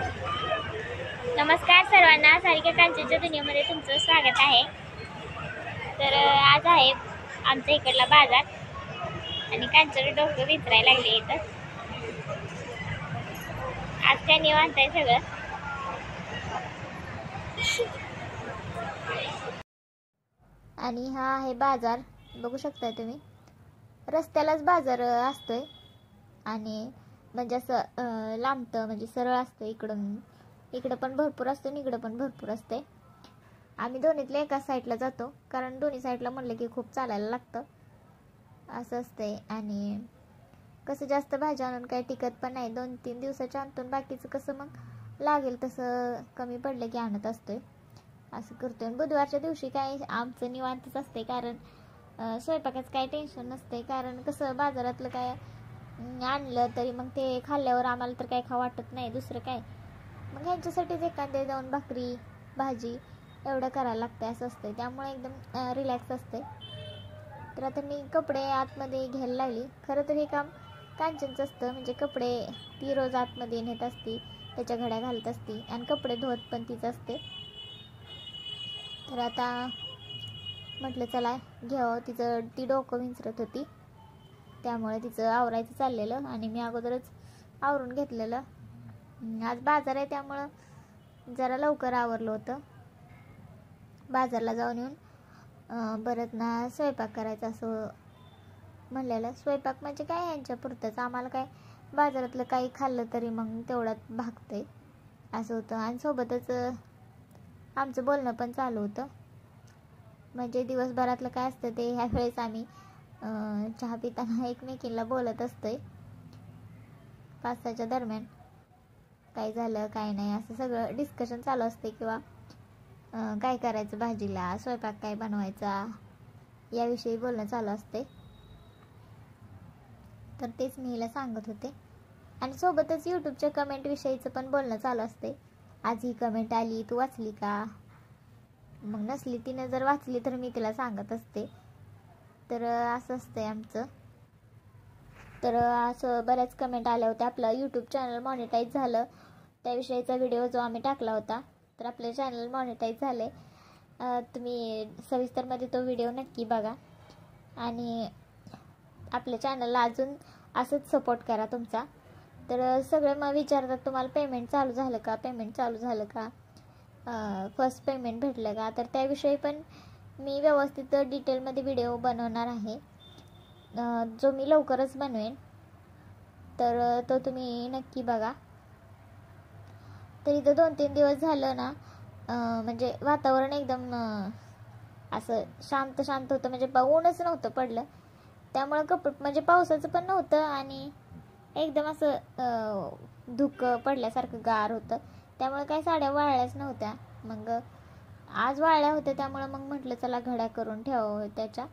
नमस्कार सर्वांना, सारिका कांचनच्या दुनियेमध्ये तुमचं स्वागत आहे। तर आज आहे आमच्या इकडला बाजार आणि कांचन डोकं विचारायला लागले इथं। आज काय निवांत आहे सगळं। आणि हा आहे बाजार, बघू शकता तुम्ही। रस्त्यालाच बाजार असतोय आणि म्हणजे असं लांबतं, म्हणजे सरळ असतं। इकडं पण भरपूर असते आणि इकडं पण भरपूर असते। आम्ही दोन्हीतल्या एका साईडला जातो, कारण दोन्ही साईडला म्हणलं की खूप चालायला लागतं असं असते। आणि कसं जास्त भाज्या आणून काही टिकत पण नाही, 2-3 दिवसाच्या आणतो, बाकीचं कसं मग लागेल तसं कमी पडलं की आणत असतोय, असं करतोय। बुधवारच्या दिवशी काय आमचं निवांतच असते, कारण स्वयंपाकाचं काही टेन्शन नसते। कारण कसं बाजारातलं काय आणलं तरी मग ते खाल्ल्यावर आम्हाला तर काही खावं वाटत नाही, दुसरं काय मग ह्यांच्यासाठीच एखादे 2 भाकरी भाजी एवढं करायला लागतं असं असते। त्यामुळे एकदम रिलॅक्स असते। तर आता मी कपडे आतमध्ये घ्यायला लागली। खरं तर हे काम कांचनचं असतं, म्हणजे कपडे ती रोज आतमध्ये नेत असती, त्याच्या घड्या घालत असती आणि कपडे धुवत पण तीच असते। तर आता म्हटलं चला घ्यावं, ती डोकं विंचरत होती, त्यामुळे तिचं आवरायचं चाललेलं आणि मी अगोदरच आवरून घेतलेलं। आज बाजार आहे त्यामुळं जरा लवकर आवरलं होतं। बाजारला जाऊन येऊन परत ना स्वयंपाक करायचा असं म्हणलेलं। स्वयंपाक म्हणजे काय यांच्या पुरतंच, आम्हाला काय बाजारातलं काही खाल्लं तरी मग तेवढ्यात भागतंय असं होतं। आणि सोबतच आमचं बोलणं पण चालू होतं, म्हणजे दिवसभरातलं काय असतं ते ह्या वेळेस आम्ही चहा पिताना एकमेकींना बोलत असतोय। 5-6च्या दरम्यान काय झालं काय नाही असं सगळं डिस्कशन चालू असते, किंवा काय करायचं भाजीला, स्वयंपाक काय बनवायचा याविषयी बोलणं चालू असते। तर तेच मी हिला सांगत होते। आणि सोबतच यूट्यूबच्या कमेंट विषयीचं पण बोलणं चालू असते। आज ही कमेंट आली, तू वाचली का? मग नसली, तिनं जर वाचली तर मी तिला सांगत असते। तर असं असतंय आमचं। तर असं बऱ्याच कमेंट आल्या होत्या। आपलं यूट्यूब चॅनल मॉनिटाईज झालं त्याविषयीचा व्हिडिओ जो आम्ही टाकला होता, तर आपलं चॅनल मॉनिटाईज झाले। तुम्ही सविस्तरमध्ये तो व्हिडिओ नक्की बघा आणि आपल्या चॅनलला अजून असंच सपोर्ट करा तुमचा। तर सगळे मग विचारतात तुम्हाला पेमेंट चालू झालं का, पेमेंट चालू झालं का, फर्स्ट पेमेंट भेटलं का? तर त्याविषयी पण मी व्यवस्थित डिटेलमध्ये व्हिडिओ बनवणार आहे, जो मी लवकरच बनवेन, तर तो तुम्ही नक्की बघा। तर इथं 2-3 दिवस झालं ना म्हणजे वातावरण एकदम असं शांत शांत होतं, म्हणजे ऊनच नव्हतं पडलं, त्यामुळं म्हणजे पावसाचं पण नव्हतं आणि एकदम असं धुकं पडल्यासारखं गार होतं। त्यामुळे काही साड्या वाळल्याच नव्हत्या, मग आज वाळल्या होत्या, त्यामुळं मग म्हटलं चला घड्या करून ठेवावं त्याच्या,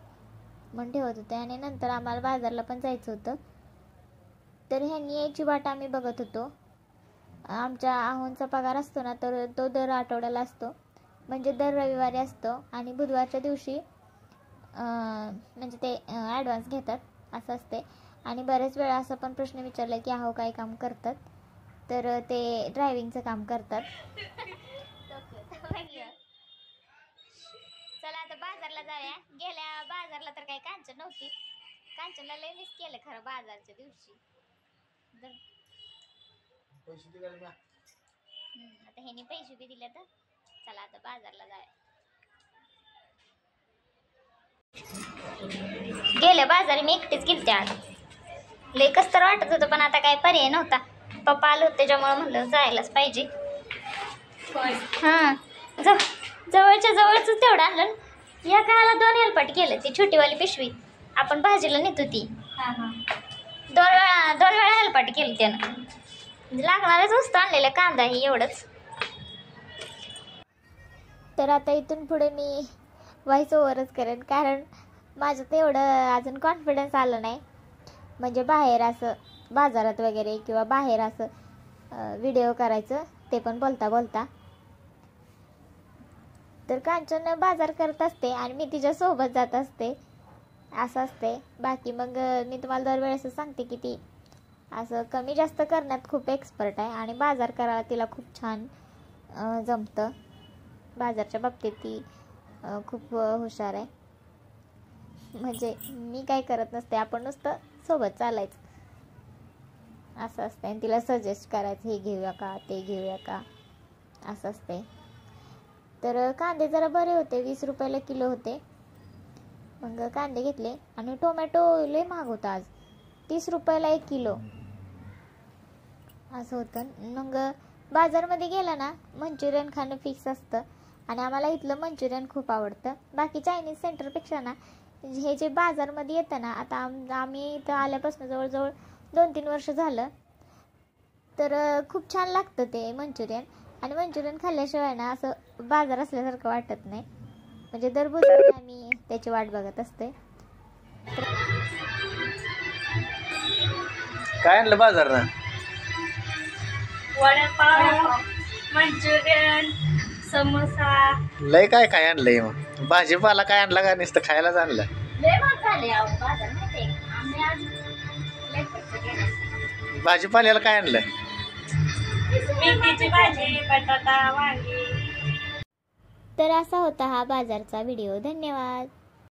मग ठेवत होते। आणि नंतर आम्हाला बाजारला पण जायचं होतं, तर ह्यांनी यायची वाट आम्ही बघत होतो। आमच्या आहोंचा पगार असतो ना, तर तो दर आठवड्याला असतो, म्हणजे दर रविवारी असतो आणि बुधवारच्या दिवशी म्हणजे ते ॲडव्हान्स घेतात असं असते। आणि बरेच वेळा असं पण प्रश्न विचारला की आहो काय काम करतात, तर ते ड्रायव्हिंगचं काम करतात। चला आता बाजारला जाऊया। गेल्या बाजारला तर काही कांचन नव्हती, कांचनला लय मिस केलं खरं बाजारच्या दिवशी। आता ह्यानी पैसे बी दिले, तर चला आता बाजारला जाऊया। गेल्या बाजारी मी एकटीच गेलते आज, लय कस तर वाटत होतं, पण आता काय पर्याय नव्हता। पप्पा आलो होते त्याच्यामुळे म्हणलं जायलाच पाहिजे। हां, जवळच्या जवळच तेवढं आणलं। या काळाला 2 हेलपाट केलं, ती छोटीवाली पिशवी आपण भाजीला नेतो ती, 2 वेळा हेलपाट केलं त्यानं। लागणारच वस्तू आणलेलं, कांदा ही एवढंच। तर आता इथून पुढे मी व्हॉइस ओव्हरच करेन, कारण माझं तेवढं अजून कॉन्फिडन्स आलं नाही, म्हणजे बाहेर असं बाजारात वगैरे किंवा बाहेर असं व्हिडिओ करायचं, ते पण बोलता बोलता। तर कांचन बाजार करत असते आणि मी तिच्यासोबत जात असते, असं असते। बाकी मग मी तुम्हाला दरवेळेस सांगते की ती असं कमी जास्त करण्यात खूप एक्सपर्ट आहे आणि बाजार करायला तिला खूप छान जमतं. बाजारच्या बाबतीत ती खूप हुशार आहे. म्हणजे मी काय करत नसते, आपण नुसतं सोबत चालायचं असं असतं. आणि तिला सजेस्ट करायचं, हे घेऊया का ते घेऊया का असं असते. तर कांदे जरा बरे होते, 20 रुपयाला किलो होते. मग कांदे घेतले. आणि टोमॅटो लय महाग होता आज, 30 रुपयाला 1 किलो असं होतं. मग बाजारमध्ये गेला ना, मंचुरियन खाणं फिक्स असतं. आणि आम्हाला इथलं मंचुरियन खूप आवडतं. बाकी चायनीज सेंटरपेक्षा ना हे जे बाजारमध्ये येतं ना, आता आम्ही इथं आल्यापासून जवळजवळ 2-3 वर्ष झालं, तर खूप छान लागतं ते मंचुरियन. आणि मंचुरियन खाल्ल्याशिवाय ना असं बाजार असल्यासारखं वाटत नाही. म्हणजे दर बुधवारी आम्ही त्याची वाट बघत असते. काय आणलं बाजारनं? वडापाव, मंचुरियन, समोसा. लय काय काय आणलंय मग? भाजीपाला काय आणला का नुसतं खायलाच आणलं? लय महाग झाले अहो बाजार माहिती आहे का? आम्ही आज लय खर्च केला. भाजीपाल्याला काय आणलं? मेथीची भाजी, बटाटा, वांगी. तर असा होता हा बाजारचा व्हिडिओ. धन्यवाद.